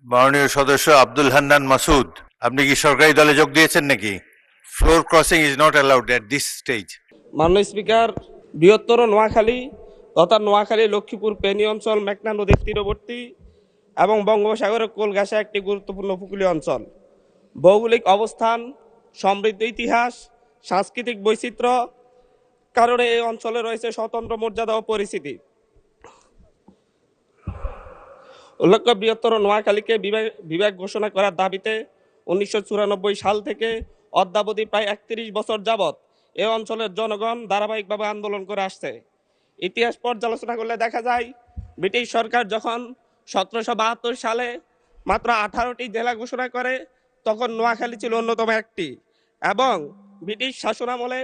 মাননীয় সদস্য আব্দুল হান্নান মাসুদ, আপনি কি সরকারি দলে যোগ দিয়েছেন নাকি? Floor crossing is not allowed at this stage. মাননীয় স্পিকার, বৃহত্তর নোয়াখালী তথা নোয়াখালী লক্ষ্মীপুর ফেনী অঞ্চল মেঘনা নদীর তীরবর্তী এবং বঙ্গোপসাগরের কোল ঘেঁষা একটি গুরুত্বপূর্ণ উপকূলীয় অঞ্চল। ভৌগোলিক অবস্থান, সমৃদ্ধ ইতিহাস, সাংস্কৃতিক বৈচিত্র্য কারণে এই অঞ্চলে রয়েছে স্বতন্ত্র মর্যাদা ও পরিচিতি। উল্লেখ্য, বৃহত্তর নোয়াখালীকে বিভাগ ঘোষণা করার দাবিতে 1994 সাল থেকে অদ্যাবধি প্রায় 31 বছর যাবৎ এ অঞ্চলের জনগণ ধারাবাহিকভাবে আন্দোলন করে আসছে। ইতিহাস পর্যালোচনা করলে দেখা যায়, ব্রিটিশ সরকার যখন 1772 সালে মাত্র 18টি জেলা ঘোষণা করে, তখন নোয়াখালী ছিল অন্যতম একটি। এবং ব্রিটিশ শাসনামলে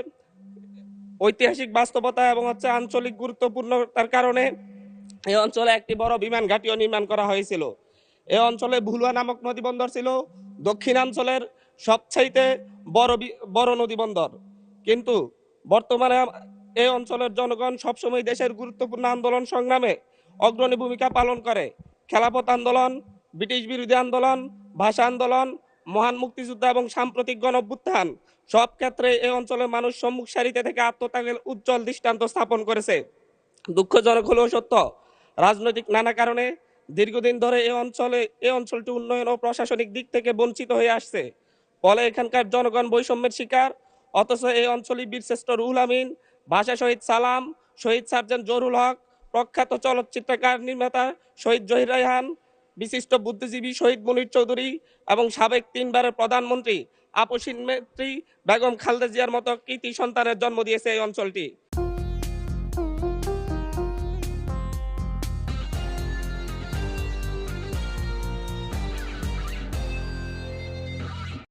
ঐতিহাসিক বাস্তবতা এবং আঞ্চলিক গুরুত্বপূর্ণতার কারণে এই অঞ্চলে একটি বড় বিমান ঘাঁটিও নির্মাণ করা হয়েছিল। এই অঞ্চলে ভুলুয়া নামক নদীবন্দর ছিল দক্ষিণাঞ্চলের সবচাইতে বড় নদীবন্দর। কিন্তু বর্তমানে এই অঞ্চলের জনগণ সবসময় দেশের গুরুত্বপূর্ণ আন্দোলন সংগ্রামে অগ্রণী ভূমিকা পালন করে। খেলাফত আন্দোলন, ব্রিটিশ বিরোধী আন্দোলন, ভাষা আন্দোলন, মহান মুক্তিযুদ্ধ এবং সাম্প্রতিক গণঅভ্যুত্থান, সব ক্ষেত্রে এই অঞ্চলের মানুষ সম্মুখ সারিতে থেকে আত্মত্যাগের উজ্জ্বল দৃষ্টান্ত স্থাপন করেছে। দুঃখজনক হলেও সত্য, রাজনৈতিক নানা কারণে দীর্ঘদিন ধরে এই অঞ্চলটি উন্নয়ন ও প্রশাসনিক দিক থেকে বঞ্চিত হয়ে আসছে। ফলে এখানকার জনগণ বৈষম্যের শিকার। অথচ এই অঞ্চলের বীরশ্রেষ্ঠ রুহুল আমিন, ভাষা শহীদ সালাম, শহীদ সার্জেন্ট জহুরুল হক, প্রখ্যাত চলচ্চিত্রকার নির্মাতা শহীদ জহির রায়হান, বিশিষ্ট বুদ্ধিজীবী শহীদ মুনীর চৌধুরী এবং সাবেক 3বারের প্রধানমন্ত্রী আপসীন নেত্রী বেগম খালেদা জিয়ার মতো কৃতি সন্তানের জন্ম দিয়েছে এই অঞ্চলটি।